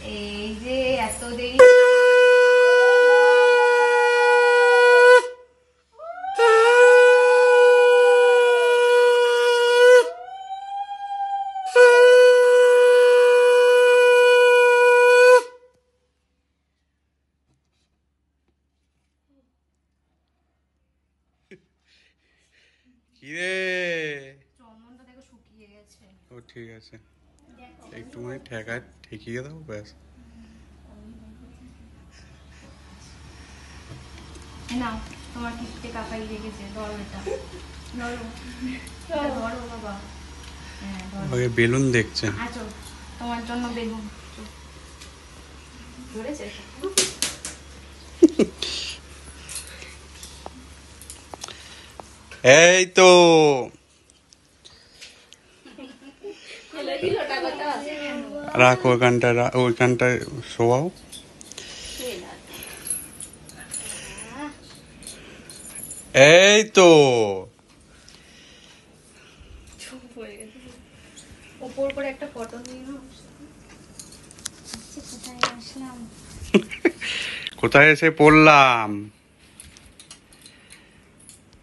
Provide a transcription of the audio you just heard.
এই যে এত দেরি কিরে চন্দনটা দেখো শুকিয়ে গেছে। ও ঠিক আছে, একটুখানি ঠেকিয়ে দাও ব্যাস। নাও তোমার কিস্তিতে কাকাই রেখেছে, ধরো এটা, ধরো ধরো বাবা। হ্যাঁ ধরো। ওই বেলুন দেখছে। আছো তোমার জন্য বেলুন ধরেছে। এই তো রাখ ওইখানটায় শোয়াও। এই তো ওপর করে একটা ফটো নিয়ে নাও। কোথায় আসলাম? কোথায় এসে পড়লাম?